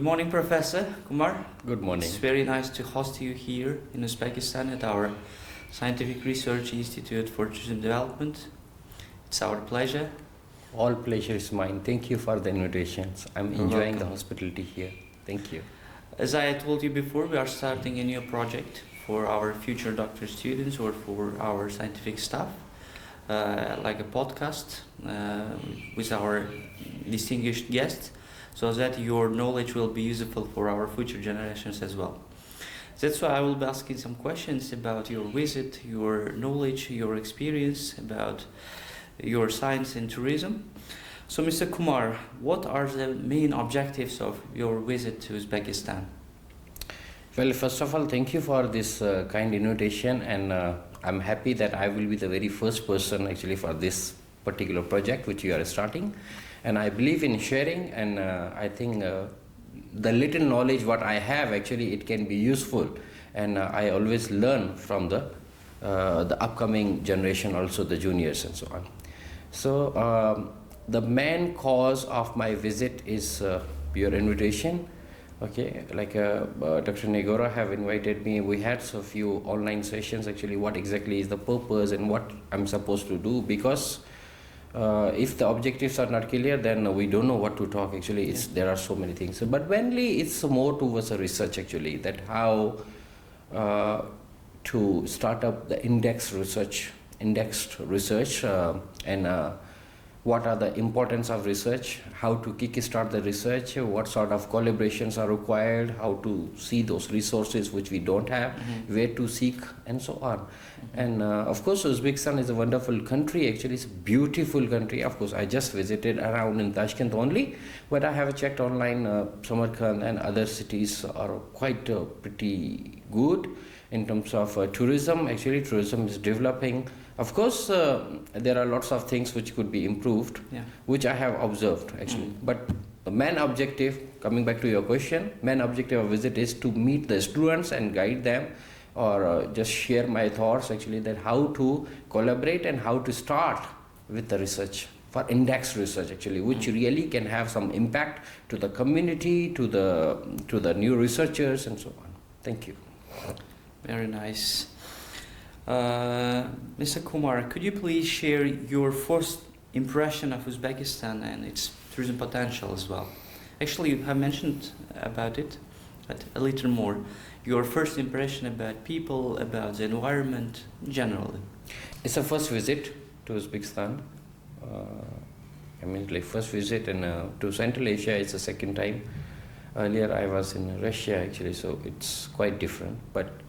morning, Professor Kumar. Good morning. It's very nice to host you here in Uzbekistan at our Scientific Research Institute for Tourism Development. It's our pleasure. All pleasure is mine. Thank you for the invitations. I'm You're enjoying the welcome. hospitality here. Thank you. As I told you before, we are starting a new project for our future doctor students or for our scientific staff, like a podcast with our distinguished guests, so that your knowledge will be useful for our future generations as well. That's why I will be asking some questions about your visit, your knowledge, your experience about your science and tourism. So, Mr. Kumar, what are the main objectives of your visit to Uzbekistan? Well, first of all, thank you for this kind invitation, and I'm happy that I will be the very first person actually for this particular project which you are starting. And I believe in sharing, and I think the little knowledge what I have actually it can be useful, and I always learn from the upcoming generation, also the juniors and so on. So the main cause of my visit is your invitation. Okay, like Dr. Negora have invited me. We had a few online sessions actually. What exactly is the purpose and what I'm supposed to do? Because if the objectives are not clear, then we don't know what to talk. Actually, there are so many things. But mainly, it's more towards a research actually. That how to start up the indexed research, and what are the importance of research, how to kickstart the research, what sort of collaborations are required, how to see those resources which we don't have, where to seek, and so on. And of course, Uzbekistan is a wonderful country. Actually, it's a beautiful country. Of course, I just visited around in Tashkent only, but I have checked online. Samarkand and other cities are quite pretty good in terms of tourism. Actually, tourism is developing. Of course, there are lots of things which could be improved, which I have observed actually. But the main objective, coming back to your question, main objective of visit is to meet the students and guide them, or just share my thoughts actually, that how to collaborate and how to start with the research for index research actually, which really can have some impact to the community, to the new researchers and so on. Thank you. Very nice. Mr. Kumar, could you please share your first impression of Uzbekistan and its tourism potential as well? Actually, you have mentioned about it, but a little more. Your first impression about people, about the environment, generally. It's a first visit to Uzbekistan. I mean, like first visit, and to Central Asia it's the second time. Earlier I was in Russia actually, so it's quite different. But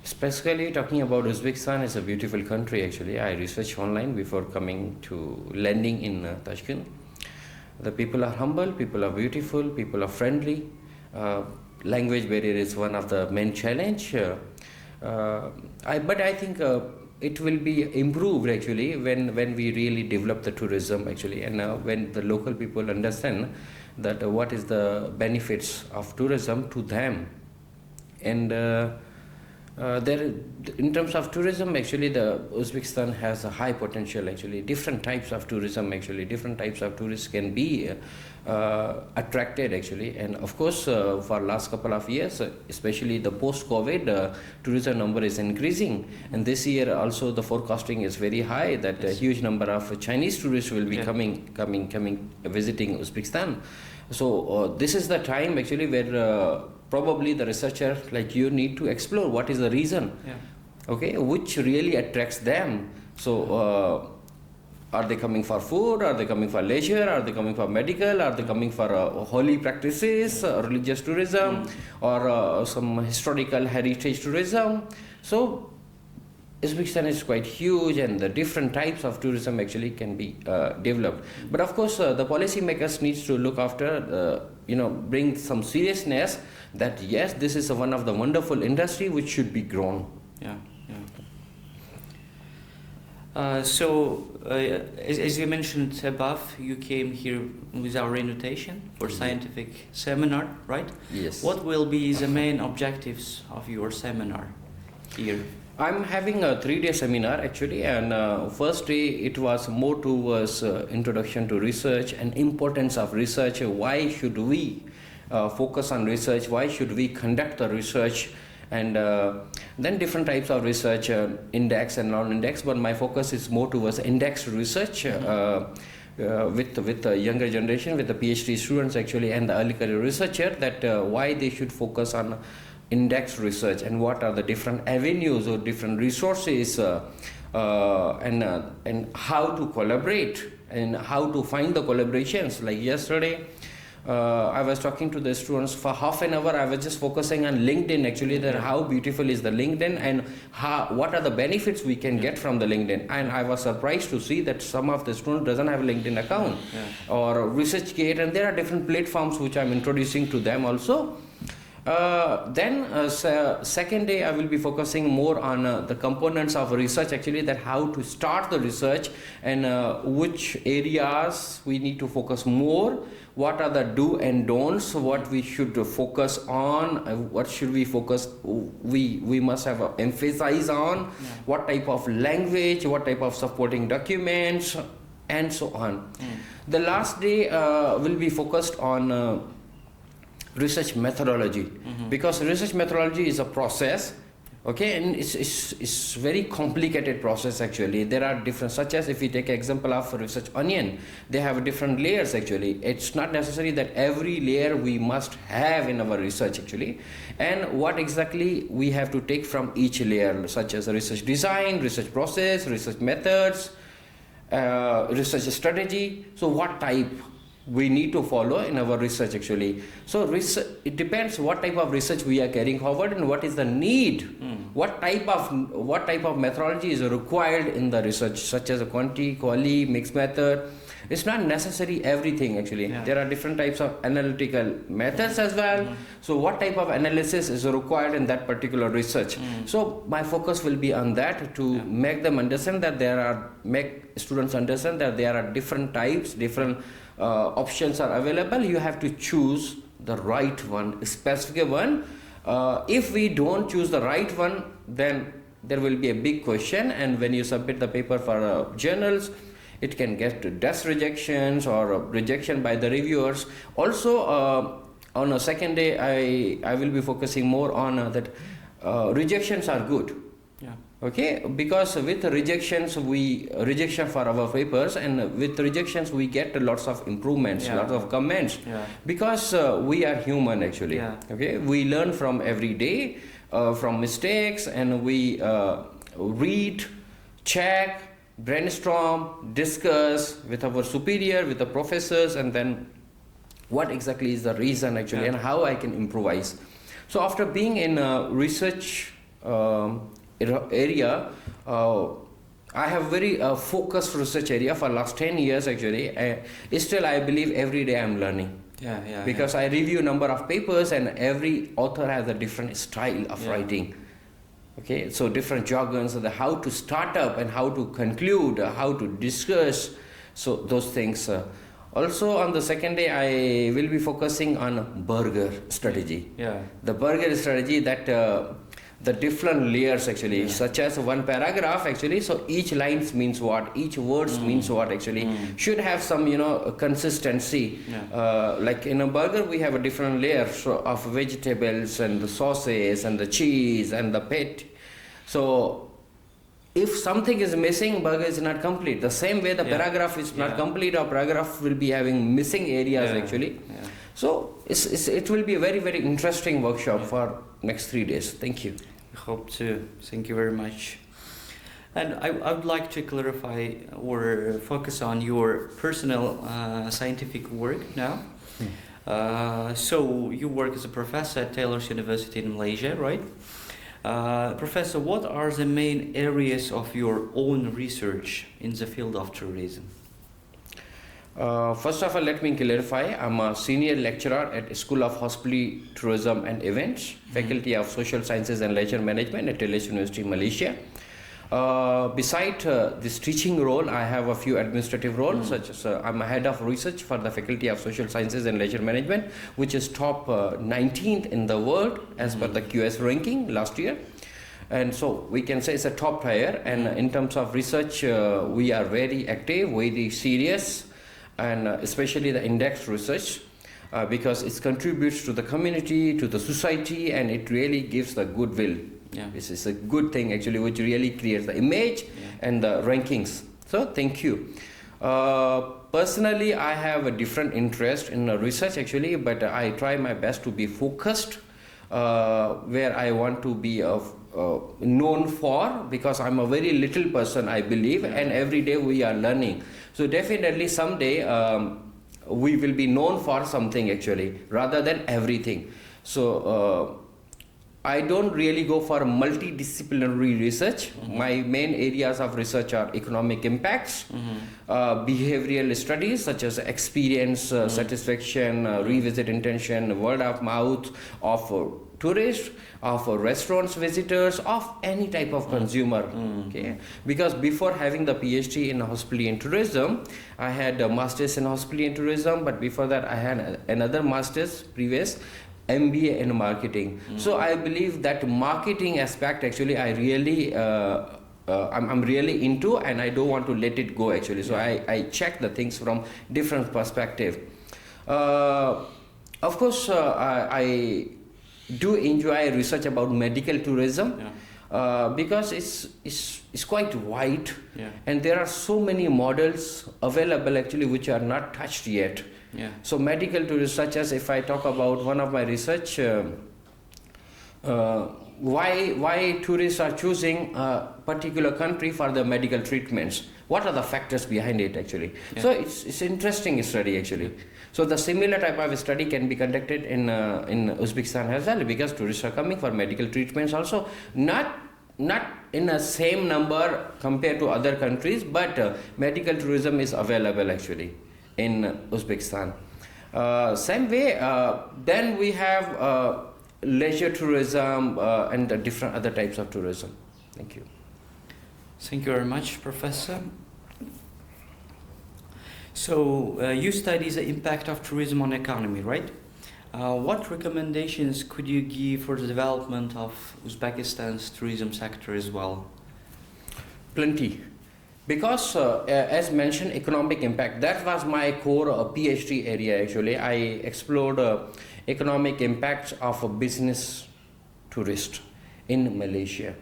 specifically talking about Uzbekistan, it's a beautiful country actually. I researched online before coming to landing in Tashkent. The people are humble, people are beautiful, people are friendly. Language barrier is one of the main challenge. But I think it will be improved actually when we really develop the tourism actually, and when the local people understand that what is the benefits of tourism to them. And there, in terms of tourism, actually, the Uzbekistan has a high potential. Actually, different types of tourism. Actually, different types of tourists can be attracted. Actually, and of course, for last couple of years, especially the post-COVID, tourism number is increasing. And this year also, the forecasting is very high that a huge number of Chinese tourists will be coming, visiting Uzbekistan. So this is the time actually where probably the researcher like you need to explore what is the reason, okay, which really attracts them. So are they coming for food? Are they coming for leisure? Are they coming for medical? Are they coming for holy practices, religious tourism, or some historical heritage tourism? So Uzbekistan is quite huge, and the different types of tourism actually can be developed. But of course, the policymakers needs to look after, bring some seriousness that yes, this is one of the wonderful industry which should be grown. So, as you mentioned above, you came here with our invitation for scientific seminar, right? Yes. What will be the main objectives of your seminar here? I'm having a 3-day seminar actually, and first day it was more towards introduction to research and importance of research. Why should we focus on research, why should we conduct the research, and then different types of research, index and non-index, but my focus is more towards index research. With the younger generation, with the PhD students actually, and the early career researcher, that why they should focus on index research and what are the different avenues or different resources, and how to collaborate and how to find the collaborations. Like yesterday, I was talking to the students for half an hour. I was just focusing on LinkedIn actually, that how beautiful is the LinkedIn and what are the benefits we can get from the LinkedIn. And I was surprised to see that some of the students doesn't have a LinkedIn account or ResearchGate, and there are different platforms which I'm introducing to them also. Second day I will be focusing more on the components of research actually, that how to start the research and which areas we need to focus more, what are the do and don'ts, what we should focus on, what should we focus, we must have emphasize on, what type of language, what type of supporting documents, and so on. The last day will be focused on research methodology, because research methodology is a process, okay, and it's very complicated process actually. There are different, such as if we take example of research onion, they have different layers actually. It's not necessary that every layer we must have in our research actually, and what exactly we have to take from each layer, such as research design, research process, research methods, research strategy. So what type we need to follow in our research actually. So it depends what type of research we are carrying forward and what is the need, what type of methodology is required in the research, such as a quanti, quali, mixed method. It's not necessary everything actually. There are different types of analytical methods as well. So what type of analysis is required in that particular research? So my focus will be on that, to make them understand that make students understand that there are different types, different options are available. You have to choose the right one, specific one. If we don't choose the right one, then there will be a big question, and when you submit the paper for journals, it can get to desk rejections or rejection by the reviewers. Also, on a second day, I will be focusing more on that rejections are good. Okay, because with rejection for our papers, and with rejections we get lots of improvements, lots of comments, because we are human actually. Okay, we learn from every day, from mistakes, and we read, check, brainstorm, discuss with our superior, with the professors, and then what exactly is the reason actually, and how I can improvise. So after being in research area, I have very focused research area for last 10 years actually. Still I believe every day I'm learning. Because I review number of papers, and every author has a different style of writing. Okay, so different jargons, so how to start up and how to conclude, how to discuss, so those things. Also on the second day I will be focusing on burger strategy. The burger strategy, that the different layers actually, such as one paragraph actually, so each lines means what, each words means what actually, should have some consistency. Like in a burger we have a different layers of vegetables and the sauces and the cheese and the pit. So if something is missing, burger is not complete. The same way the paragraph is not complete, or paragraph will be having missing areas actually. So it will be a very, very interesting workshop for next 3 days. Thank you. I hope to. Thank you very much. And I would like to clarify or focus on your personal scientific work now. So you work as a professor at Taylor's University in Malaysia, right? Professor, what are the main areas of your own research in the field of tourism? First of all, let me clarify. I'm a senior lecturer at School of Hospitality, Tourism and Events, Faculty of Social Sciences and Leisure Management at Taylor's University, Malaysia. Beside this teaching role, I have a few administrative roles, such as I'm a head of research for the Faculty of Social Sciences and Leisure Management, which is top 19th in the world as per the QS ranking last year. And so we can say it's a top tier, and in terms of research, we are very active, very serious, and especially the index research. because it contributes to the community, to the society, and it really gives the goodwill. Yeah. This is a good thing actually, which really creates the image and the rankings. So thank you. Personally, I have a different interest in research actually, but I try my best to be focused where I want to be known for, because I'm a very little person, I believe, and every day we are learning. So definitely someday we will be known for something actually, rather than everything. So I don't really go for multidisciplinary research. My main areas of research are economic impacts, behavioral studies such as experience, satisfaction, revisit intention, word of mouth of tourists, of restaurants visitors, of any type of consumer. Okay, because before having the PhD in hospitality and tourism, I had a master's in hospitality and tourism, but before that I had another master's previous, MBA in marketing. So I believe that marketing aspect actually I really I'm really into, and I don't want to let it go actually. So I check the things from different perspective. Of course, I do enjoy research about medical tourism because it's quite wide, and there are so many models available actually which are not touched yet. So medical tourism, such as if I talk about one of my research, why tourists are choosing a particular country for the medical treatments. What are the factors behind it actually? So it's interesting study actually. So the similar type of study can be conducted in Uzbekistan as well, because tourists are coming for medical treatments also, not in a same number compared to other countries, but medical tourism is available actually in Uzbekistan. Same way, then we have leisure tourism and the different other types of tourism. Thank you. Thank you very much, Professor. So you study the impact of tourism on economy, right? What recommendations could you give for the development of Uzbekistan's tourism sector as well? Plenty. Because as mentioned, economic impact, that was my core PhD area actually. I explored economic impacts of a business tourist in Malaysia.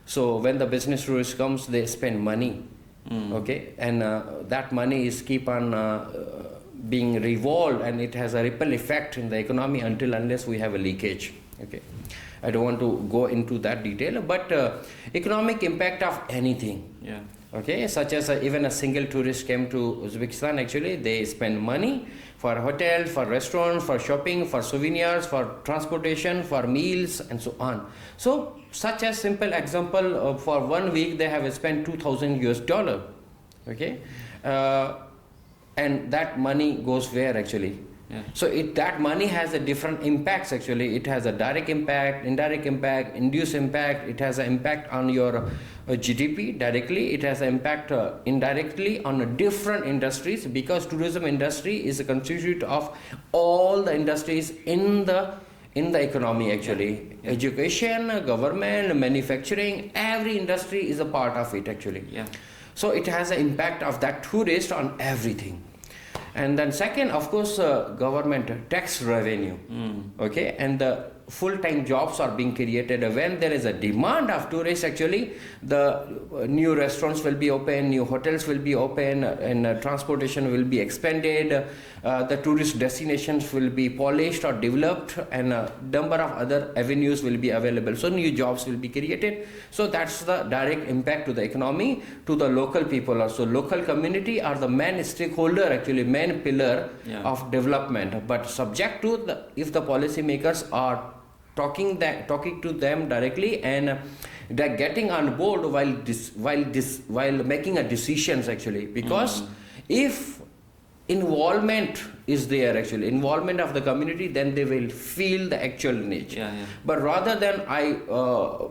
So when the business tourist comes, they spend money, okay, and that money is keep on being revolved, and it has a ripple effect in the economy unless we have a leakage. Okay, I don't want to go into that detail, but economic impact of anything. Okay, such as even a single tourist came to Uzbekistan, actually they spend money for hotels, for restaurants, for shopping, for souvenirs, for transportation, for meals, and so on. So such a simple example, for 1 week they have spent $2,000 US, okay, and that money goes where actually? So that money has a different impacts actually. It has a direct impact, indirect impact, induced impact. It has an impact on your GDP directly. It has an impact indirectly on different industries, because tourism industry is a constituent of all the industries in the economy actually. Education, government, manufacturing, every industry is a part of it actually. So it has an impact of that tourist on everything. And then second, of course, government tax revenue, okay, and the full-time jobs are being created. When there is a demand of tourists actually, the new restaurants will be open, new hotels will be open, and transportation will be expanded, the tourist destinations will be polished or developed, and a number of other avenues will be available, so new jobs will be created. So that's the direct impact to the economy, to the local people also. Local community are the main stakeholder actually, main pillar of development, but subject to if the policymakers are talking to them directly, and they're getting on board while making a decisions actually, because if involvement is there actually, involvement of the community, then they will feel the actual need. But rather than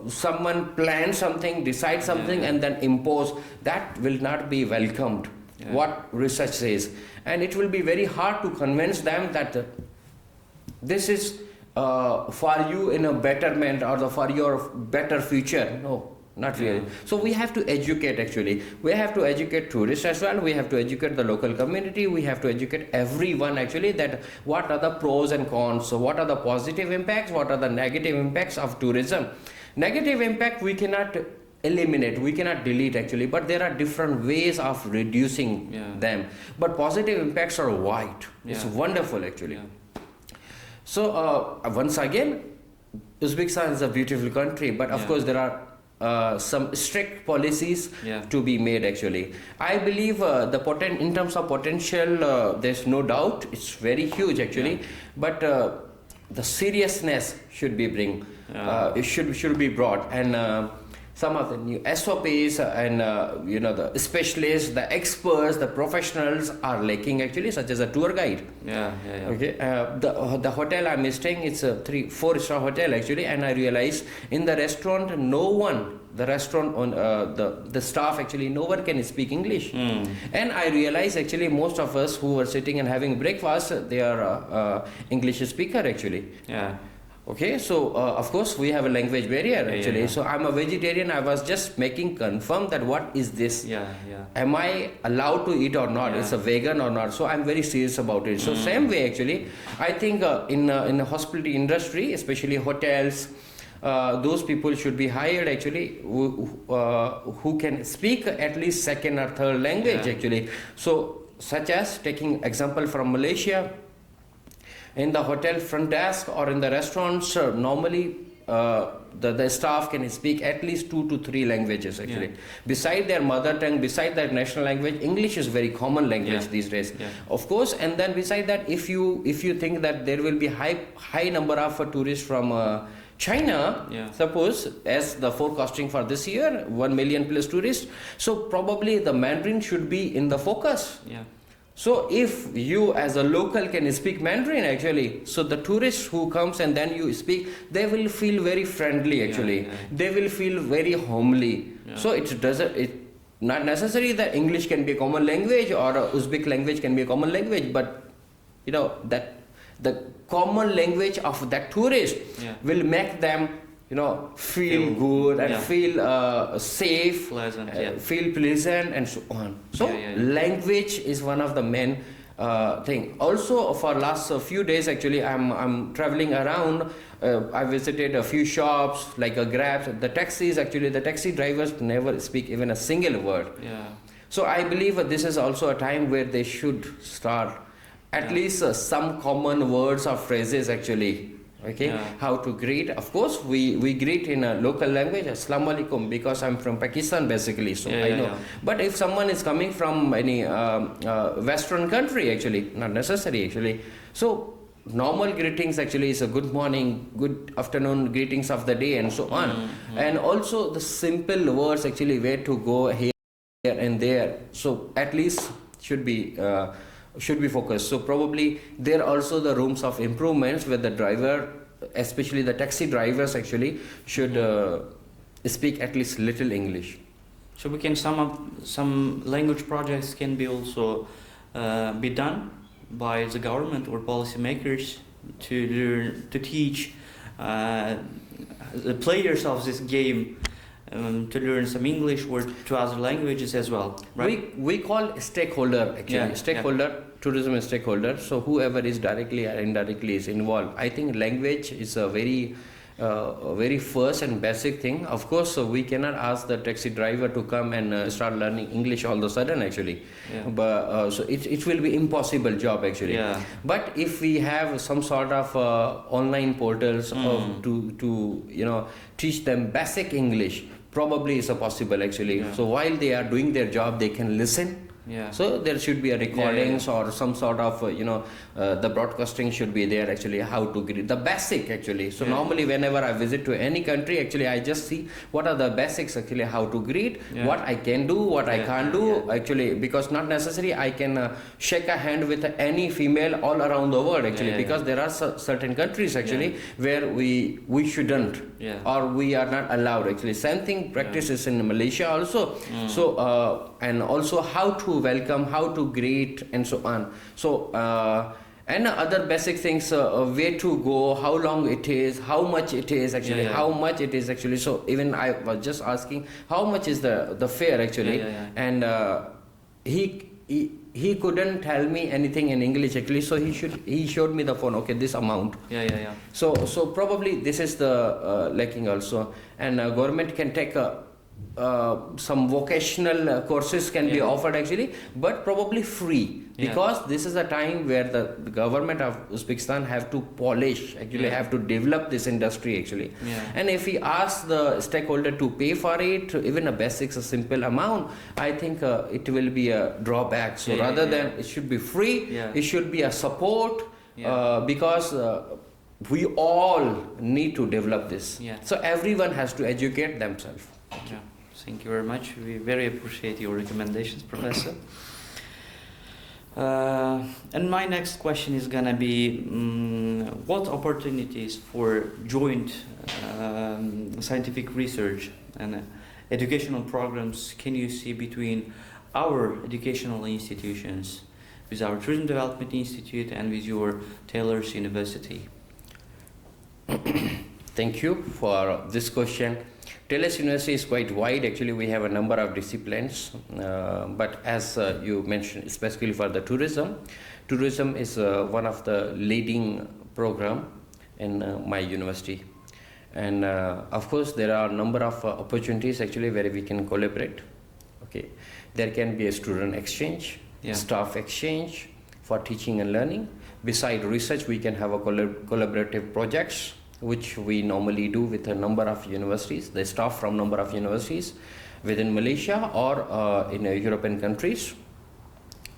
someone plan something, decide something, and then impose, that will not be welcomed. What research says, and it will be very hard to convince them that this is for you in a betterment or for your better future. not really. So we have to educate actually. We have to educate tourists as well. We have to educate the local community. We have to educate everyone actually that what are the pros and cons. So what are the positive impacts? What are the negative impacts of tourism? Negative impact we cannot eliminate, we cannot delete actually, but there are different ways of reducing them. But positive impacts are wide. It's wonderful actually. So once again, Uzbekistan is a beautiful country, but of course there are some strict policies to be made actually. I believe in terms of potential, there's no doubt, it's very huge actually, but the seriousness should be it should be brought, and some of the new SOPs and the specialists, the experts, the professionals are lacking actually, such as a tour guide. Okay, the hotel I'm staying, it's a 3-4-star hotel actually, and I realized in the restaurant, the staff actually, no one can speak English. And I realized actually most of us who were sitting and having breakfast, they are English speaker actually. Okay, so of course we have a language barrier actually. So I'm a vegetarian. I was just making confirm that what is this? Am I allowed to eat or not? It's a vegan or not? So I'm very serious about it. So same way actually, I think in the hospitality industry, especially hotels, those people should be hired actually who can speak at least second or third language actually. So such as taking example from Malaysia. In the hotel front desk or in the restaurants, normally the staff can speak at least 2 to 3 languages actually. Beside their mother tongue, beside their national language, English is very common language these days. Of course, and then beside that, if you think that there will be high number of tourists from China, suppose as the forecasting for this year, 1 million plus tourists, so probably the Mandarin should be in the focus. So if you as a local can speak Mandarin actually, so the tourists who comes and then you speak, they will feel very friendly actually. They will feel very homely. So it not necessary that English can be a common language or Uzbek language can be a common language, but that the common language of that tourist will make them feel good and feel safe, pleasant, feel pleasant and so on. So language is one of the main thing. Also for last few days actually, I'm traveling around. I visited a few shops like a Grab. The taxi drivers never speak even a single word. So I believe this is also a time where they should start at least some common words or phrases actually. Okay, how to greet. Of course, we greet in a local language, Assalamu alaikum, because I'm from Pakistan basically, so I know. But if someone is coming from any Western country actually, not necessary actually. So normal greetings actually is a good morning, good afternoon, greetings of the day and so on. And also the simple words actually, where to go here and there. So at least should be focused. So probably there are also the rooms of improvements where the driver, especially the taxi drivers actually, should speak at least little English. So we can sum up, some language projects can be also be done by the government or policymakers to teach the players of this game to learn some English or to other languages as well, right? We call stakeholder actually, tourism is stakeholder. So whoever is directly or indirectly is involved. I think language is a very first and basic thing. Of course, so we cannot ask the taxi driver to come and start learning English all of a sudden actually. But so it will be impossible job actually. But if we have some sort of online portals to teach them basic English, probably is a possible actually. So while they are doing their job, they can listen. So there should be a recordings or some sort of the broadcasting should be there actually, how to greet, the basic actually. So normally whenever I visit to any country actually, I just see what are the basics actually, how to greet, what I can do, what I can't do actually, because not necessarily I can shake a hand with any female all around the world actually, because there are certain countries actually where we shouldn't or we are not allowed actually. Same thing practices in Malaysia also. So and also how to welcome, how to greet and so on. So and other basic things, where to go, how long it is, how much it is actually, how much it is actually. So even I was just asking how much is the fare actually, and he couldn't tell me anything in English actually, so he showed me the phone, okay, this amount. So probably this is the lacking also, and government can take some vocational courses can be offered actually, but probably free, because this is a time where the government of Uzbekistan have to polish actually, have to develop this industry actually. And if we ask the stakeholder to pay for it, even a basic, a simple amount, I think it will be a drawback. So rather than it should be free, it should be a support, because we all need to develop this. So everyone has to educate themselves. Thank you very much. We very appreciate your recommendations, Professor. And my next question is gonna be, what opportunities for joint scientific research and educational programs can you see between our educational institutions, with our Tourism Development Institute and with your Taylor's University? Thank you for this question. Taylor's University is quite wide actually. We have a number of disciplines, but as you mentioned, especially for the tourism is one of the leading program in my university, and of course there are a number of opportunities actually where we can collaborate. Okay, there can be a student exchange, staff exchange for teaching and learning. Beside research, we can have a collaborative projects, which we normally do with a number of universities, the staff from number of universities within Malaysia or in European countries.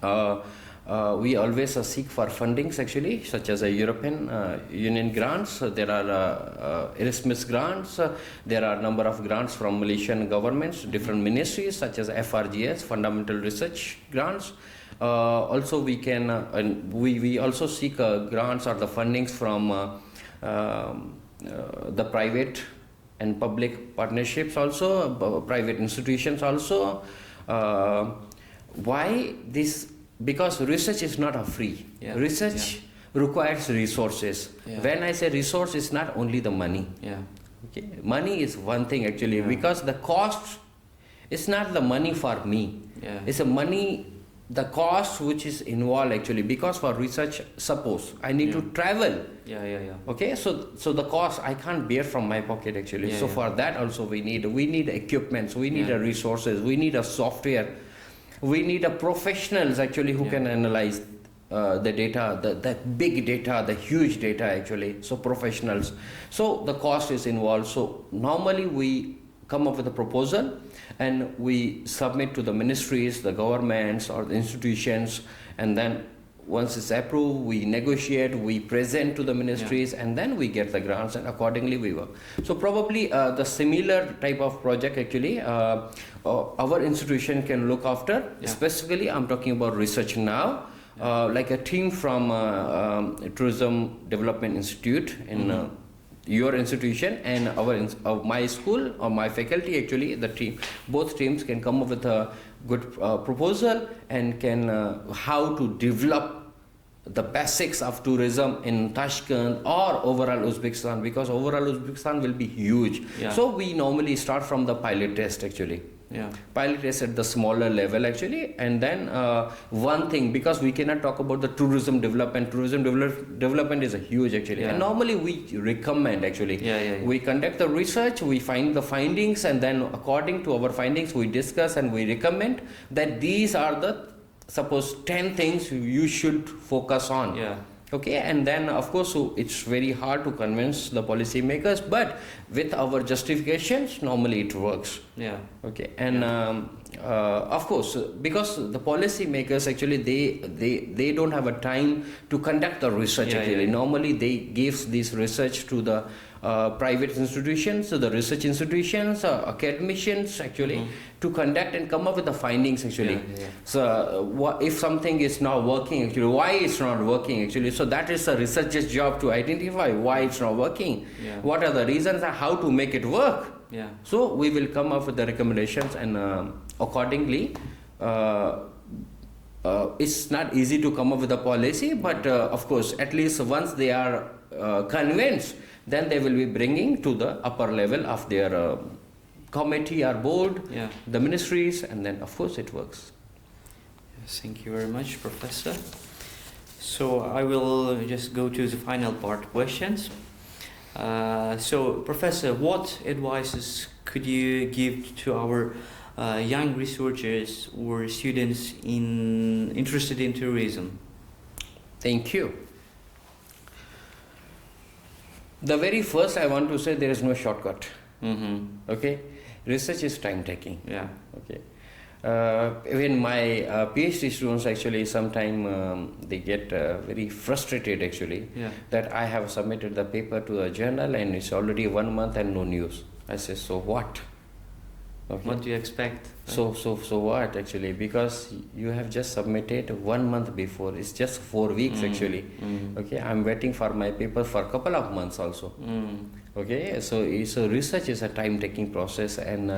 We always seek for fundings actually, such as a European Union grants. There are Erasmus grants. There are number of grants from Malaysian governments, different ministries such as FRGS, Fundamental Research Grants. Also we can, we also seek grants or the fundings from the private and public partnerships also, private institutions also. Why this? Because research is not a free. Research requires resources. When I say resource, it's not only the money. Okay, money is one thing actually, because the cost is not the money for me. It's a money, the cost which is involved actually, because for research, suppose I need to travel. Okay, so the cost I can't bear from my pocket actually. So for that also we need equipments, we need resources, we need a software, we need a professionals actually who can analyze the data, the big data, the huge data actually. So professionals. So the cost is involved. So normally we come up with a proposal and we submit to the ministries, the governments or the institutions, and then once it's approved, we negotiate, we present to the ministries, and then we get the grants, and accordingly we work. So probably the similar type of project actually our institution can look after. Specifically, I'm talking about research now, like a team from Tourism Development Institute in your institution and my school or my faculty actually, the team, both teams can come up with a good proposal and can how to develop the basics of tourism in Tashkent or overall Uzbekistan, because overall Uzbekistan will be huge. So we normally start from the pilot test actually. Pilot test at the smaller level actually, and then one thing, because we cannot talk about the tourism development. Tourism development is a huge actually, and normally we recommend actually. We conduct the research, we find the findings, and then according to our findings we discuss and we recommend that these are the, suppose 10 things you should focus on. Okay, and then of course so it's very hard to convince the policy makers, but with our justifications normally it works. Okay, and of course because the policy makers actually they don't have a time to conduct the research actually. Normally they gives this research to the private institutions, so the research institutions, academicians actually, to conduct and come up with the findings actually. So if something is not working actually, why it's not working actually, so that is a researcher's job to identify why it's not working, what are the reasons and how to make it work. So we will come up with the recommendations, and accordingly it's not easy to come up with a policy, but of course, at least once they are convinced, then they will be bringing to the upper level of their committee or board, the ministries, and then of course it works. Yes, thank you very much, Professor. So I will just go to the final part, questions. So, Professor, what advices could you give to our young researchers or students interested in tourism? Thank you. The very first I want to say, there is no shortcut. Okay, research is time taking. Yeah. Okay. Even my PhD students actually sometimes they get very frustrated actually that I have submitted the paper to a journal and it's already 1 month and no news. I say, so what? Okay. What do you expect? So what actually? Because you have just submitted 1 month before. It's just 4 weeks actually. Okay, I'm waiting for my paper for a couple of months also. Okay, so research is a time-taking process, and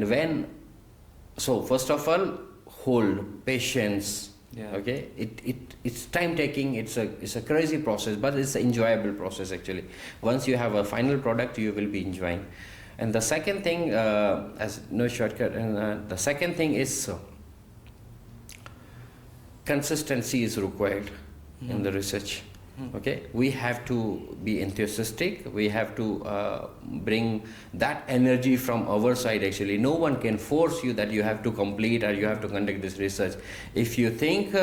when, so first of all, hold patience. Okay, it's time-taking. It's a crazy process, but it's an enjoyable process actually. Once you have a final product, you will be enjoying. And the second thing, as no shortcut, and the second thing is consistency is required in the research. Okay, we have to be enthusiastic. We have to bring that energy from our side actually. No one can force you that you have to complete or you have to conduct this research. If you think,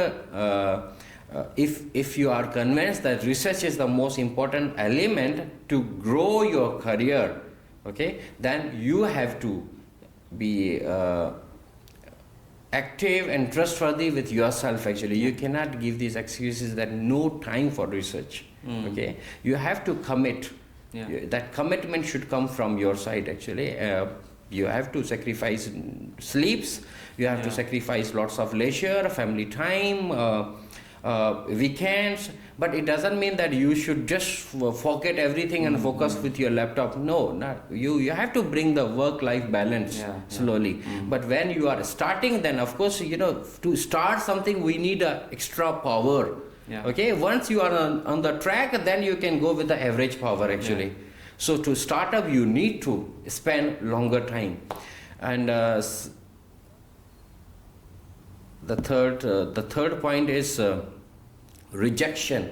if you are convinced that research is the most important element to grow your career, okay, then you have to be active and trustworthy with yourself actually. You cannot give these excuses that no time for research. Okay, you have to commit. That commitment should come from your side actually. You have to sacrifice sleeps, you have to sacrifice lots of leisure, family time, weekends, but it doesn't mean that you should just forget everything and focus with your laptop. No, not you have to bring the work-life balance slowly. But when you are starting, then of course, you know, to start something we need a extra power. Okay, once you are on the track, then you can go with the average power actually. So to start up, you need to spend longer time. And the third point is rejection.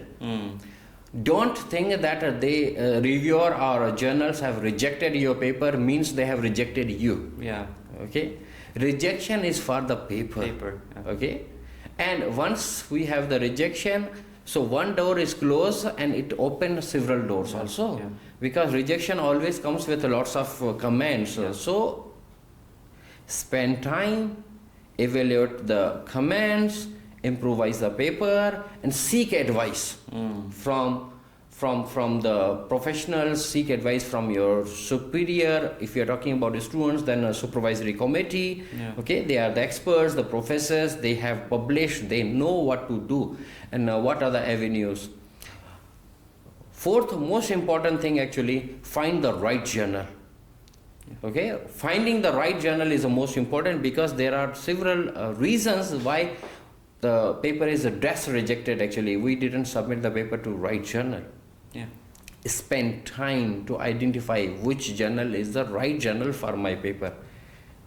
Don't think that they reviewer or journals have rejected your paper means they have rejected you. Okay, rejection is for the paper. Okay, and once we have the rejection, so one door is closed and it opens several doors also. Because rejection always comes with lots of comments. So spend time, evaluate the comments, improvise the paper, and seek advice from the professionals. Seek advice from your superior. If you're talking about the students, then a supervisory committee. Okay, they are the experts, the professors. They have published. They know what to do and what are the avenues. Fourth most important thing actually, find the right journal. Okay, finding the right journal is the most important because there are several reasons why the paper is just rejected actually. We didn't submit the paper to right journal. Spend time to identify which journal is the right journal for my paper.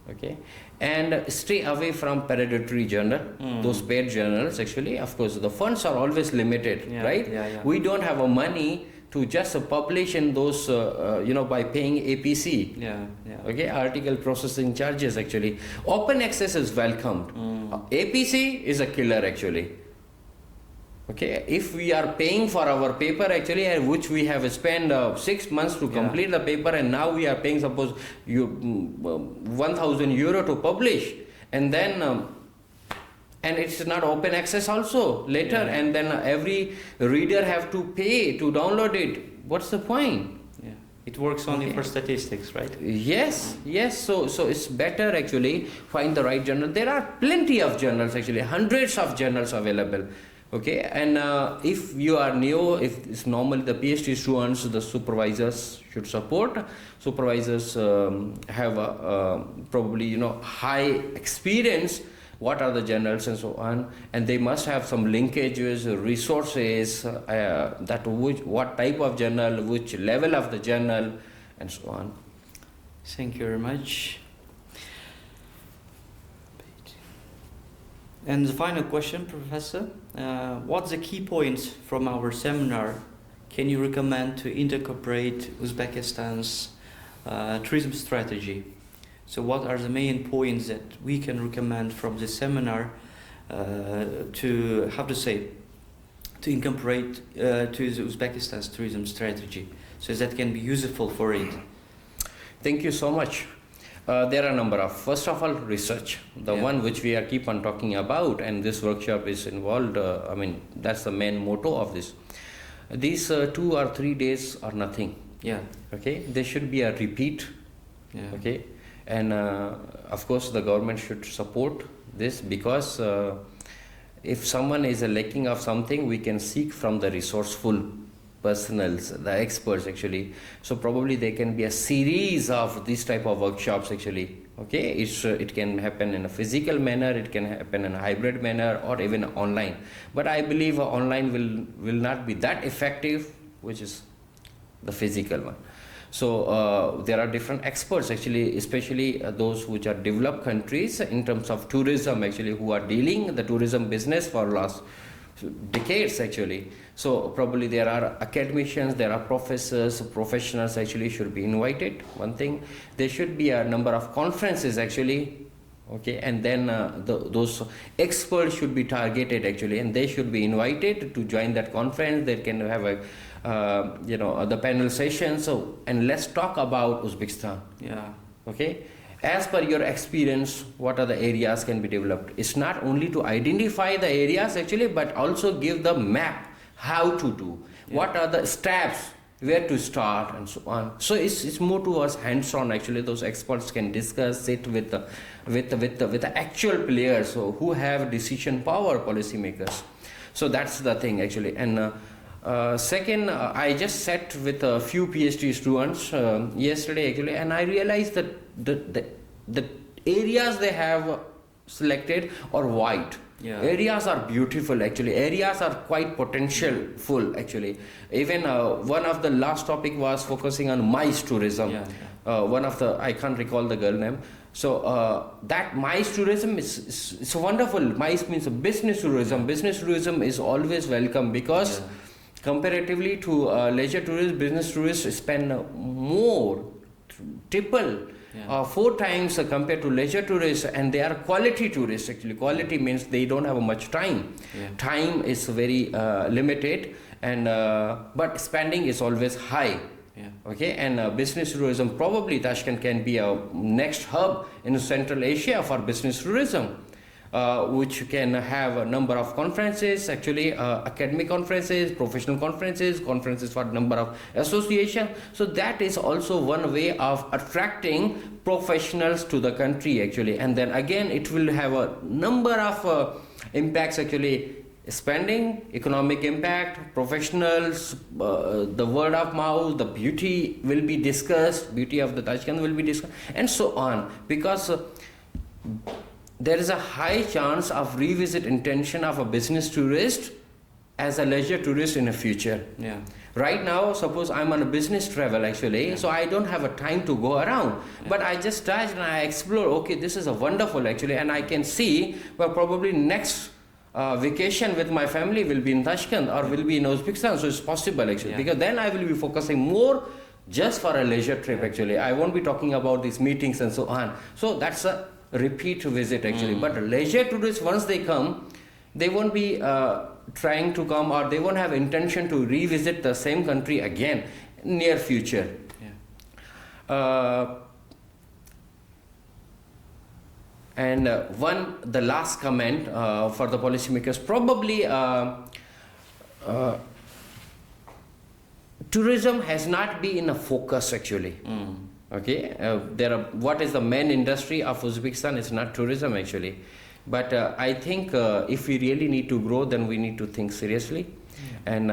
Okay, and stay away from predatory journal, those paid journals actually. Of course, the funds are always limited, right? We don't have a money to just publish in those, by paying APC. Okay, article processing charges actually. Open access is welcomed. APC is a killer actually. Okay, if we are paying for our paper actually, which we have spent 6 months to complete the paper, and now we are paying suppose €1,000 to publish, and then and it's not open access also later, and then every reader have to pay to download it. What's the point? It works only for statistics, right? Yes. So it's better actually find the right journal. There are plenty of journals actually, hundreds of journals available. Okay, and if you are new, if it's normally the PhD students, the supervisors should support. Supervisors have probably high experience what are the journals and so on, and they must have some linkages, resources, what type of journal, which level of the journal, and so on. Thank you very much. And the final question, Professor, what's the key points from our seminar can you recommend to incorporate Uzbekistan's tourism strategy? So what are the main points that we can recommend from the seminar to incorporate to the Uzbekistan's tourism strategy, so that can be useful for it? Thank you so much. There are a number of, first of all, research, the one which we are keep on talking about, and this workshop is involved. That's the main motto of this. These 2 or 3 days are nothing. Yeah. Okay, there should be a repeat. Yeah. Okay, and of course the government should support this, because if someone is lacking of something, we can seek from the resourceful personals, the experts actually. So probably there can be a series of this type of workshops actually. Okay, it can happen in a physical manner, it can happen in a hybrid manner, or even online. But I believe online will not be that effective, which is the physical one. So there are different experts actually, especially those which are developed countries in terms of tourism actually, who are dealing the tourism business for last decades actually. So probably there are academicians, there are professors, professionals actually should be invited. One thing, there should be a number of conferences actually, okay, and then those experts should be targeted actually, and they should be invited to join that conference. They can have a the panel sessions. So, and let's talk about Uzbekistan. Yeah. Okay. As per your experience, what are the areas can be developed? It's not only to identify the areas actually, but also give the map, how to do, what are the steps, where to start, and so on. So it's more towards hands-on actually. Those experts can discuss it with the actual players, so who have decision power, policymakers. So that's the thing actually. And second, I just sat with a few PhD students yesterday actually, and I realized that the areas they have selected are wide. Yeah. Areas are beautiful actually. Areas are quite potential actually. Even one of the last topic was focusing on mice tourism. One of the, I can't recall the girl name. So that mice tourism is wonderful. Mice means business tourism. Business tourism is always welcome, because comparatively to leisure tourists, business tourists spend more, triple, 4 times compared to leisure tourists, and they are quality tourists actually. Quality means they don't have much time. Time is very limited, and but spending is always high. Okay, and business tourism, probably Tashkent can be a next hub in Central Asia for business tourism. Which can have a number of conferences, actually academic conferences, professional conferences, conferences for a number of associations. So that is also one way of attracting professionals to the country actually. And then again, it will have a number of impacts actually. Spending, economic impact, professionals, the word of mouth, the beauty will be discussed, beauty of the Tashkent will be discussed, and so on. Because there is a high chance of revisit intention of a business tourist as a leisure tourist in the future. Right now, suppose I'm on a business travel actually, so I don't have a time to go around. But I just touch and I explore, okay, this is a wonderful actually, and I can see, well, probably next vacation with my family will be in Tashkent or will be in Uzbekistan, so it's possible actually. Because then I will be focusing more just for a leisure trip actually. I won't be talking about these meetings and so on. So that's a repeat visit actually. But leisure tourists, once they come, they won't be trying to come, or they won't have intention to revisit the same country again in near future. And the last comment for the policymakers, probably tourism has not been in a focus actually. Okay, what is the main industry of Uzbekistan? It's not tourism actually. But I think if we really need to grow, then we need to think seriously, and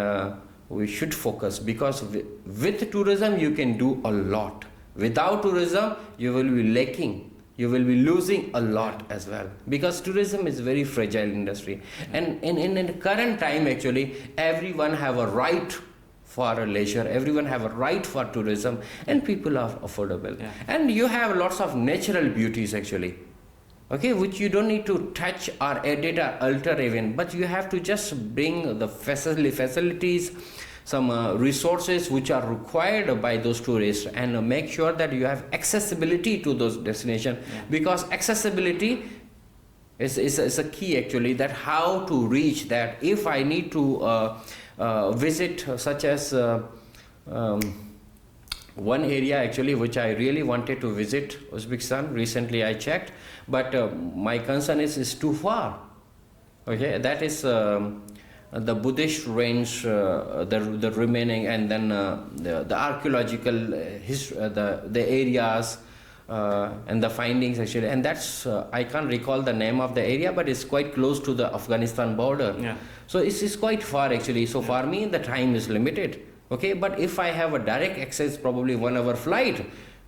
we should focus, because with tourism you can do a lot. Without tourism you will be lacking you will be losing a lot as well, because tourism is very fragile industry. And in the current time, actually, everyone have a right for a leisure, everyone have a right for tourism, and people are affordable. And you have lots of natural beauties actually, okay, which you don't need to touch or edit or alter even, but you have to just bring the facilities, some resources which are required by those tourists, and make sure that you have accessibility to those destinations, because accessibility is a key actually, that how to reach that. If I need to visit such as one area actually which I really wanted to visit, Uzbekistan, recently I checked, but my concern is too far, okay, that is the Buddhist range, the remaining, and then the archaeological the areas and the findings actually, and that's I can't recall the name of the area, but it's quite close to the Afghanistan border. So it's quite far actually. So for me the time is limited, okay, but if I have a direct access, probably 1 hour flight,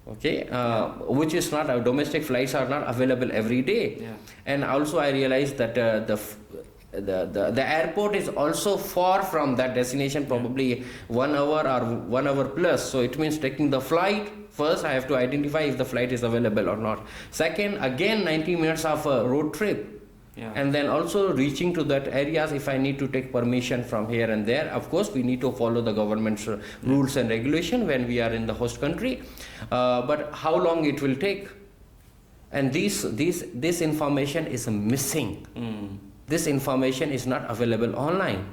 okay, which is not, domestic flights are not available every day. And also I realized that the airport is also far from that destination, probably 1 hour or 1 hour plus. So it means taking the flight. First I have to identify if the flight is available or not. Second, again 90 minutes of a road trip. And then also reaching to that areas, if I need to take permission from here and there, of course we need to follow the government's rules and regulation when we are in the host country, but how long it will take, and this information is missing. This information is not available online.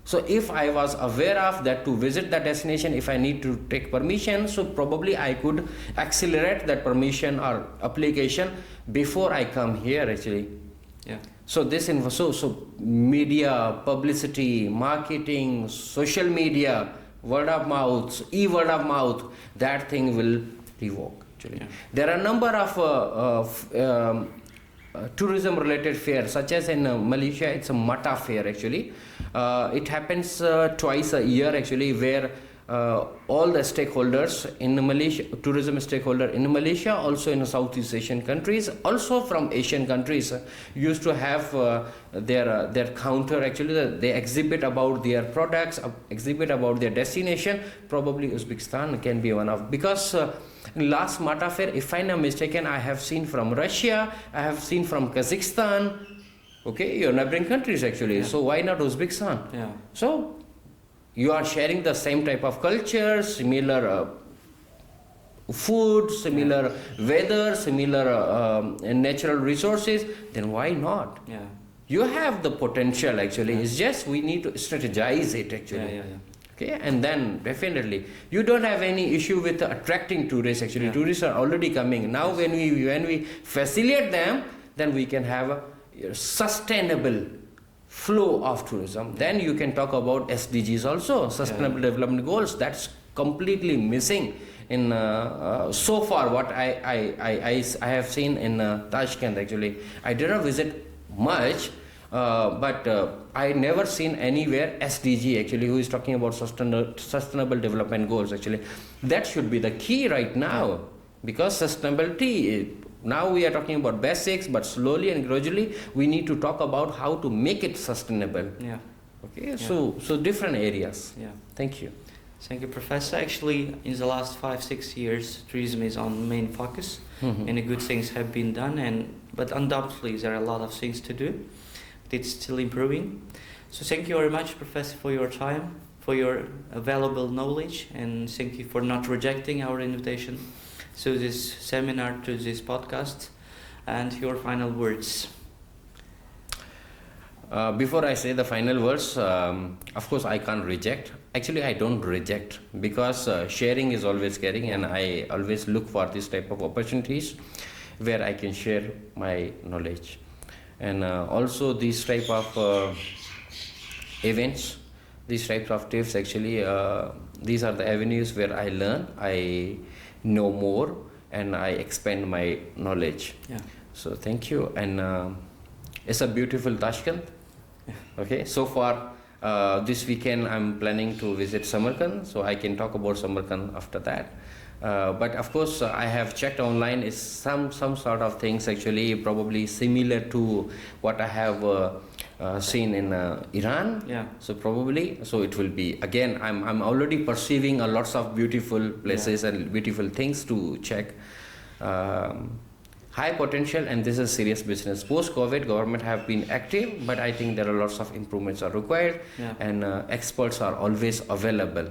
So if I was aware of that, to visit that destination, if I need to take permission, so probably I could accelerate that permission or application before I come here actually. So this so media, publicity, marketing, social media, word of mouth, word of mouth, that thing will revoke actually. There are a number of tourism related fairs, such as in Malaysia it's a Mata fair actually. It happens twice a year actually, where all the stakeholders in Malaysia, tourism stakeholder in Malaysia, also in Southeast Asian countries, also from Asian countries, used to have their counter actually. They exhibit about their products, exhibit about their destination. Probably Uzbekistan can be one of, because last Mata fair, if I'm not mistaken, I have seen from Russia, I have seen from Kazakhstan, okay, your neighboring countries actually. So why not Uzbekistan? So you are sharing the same type of culture, similar food, similar weather, similar natural resources, then why not? You have the potential actually. It's just we need to strategize it actually. Okay, and then definitely you don't have any issue with attracting tourists actually. Tourists are already coming. Now when we facilitate them, then we can have a sustainable flow of tourism. Then you can talk about SDGs also, Sustainable Development Goals. That's completely missing in so far what I have seen in Tashkent actually. I didn't visit much, but I never seen anywhere SDG actually, who is talking about sustainable development goals actually. That should be the key right now, because sustainability, now we are talking about basics, but slowly and gradually we need to talk about how to make it sustainable. Okay, so different areas. Thank you. Thank you, Professor. Actually, in the last 5-6 years, tourism is on main focus. Many good things have been done, but undoubtedly there are a lot of things to do. But it's still improving. So thank you very much, Professor, for your time, for your valuable knowledge, and thank you for not rejecting our invitation to this seminar, to this podcast, and your final words. Before I say the final words, of course I can't reject. Actually, I don't reject, because sharing is always caring, and I always look for this type of opportunities where I can share my knowledge. And also these type of events, these types of tips actually, these are the avenues where I learn, I know more, and I expand my knowledge. So thank you. And it's a beautiful Tashkent. Okay, so far This weekend I'm planning to visit Samarkand, so I can talk about Samarkand after that. But of course, I have checked online. Is some sort of things actually probably similar to what I have seen in Iran. Yeah. So probably, so it will be again. I'm already perceiving a lots of beautiful places and beautiful things to check. High potential, and this is serious business. Post-COVID, government have been active, but I think there are lots of improvements are required, and experts are always available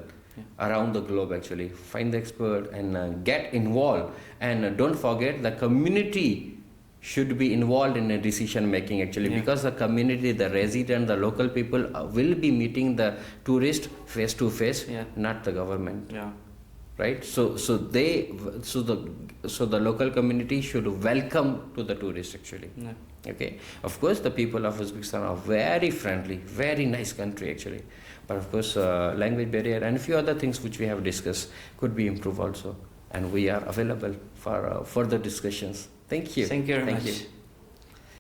around the globe. Actually, find the expert and get involved, and don't forget the community should be involved in a decision making actually, because the community, the resident, the local people will be meeting the tourist face to face, not the government. Right, so the local community should welcome to the tourists actually. Okay, of course the people of Uzbekistan are very friendly, very nice country actually, but of course language barrier and a few other things which we have discussed could be improved also, and we are available for further discussions. Thank you. Thank you very much.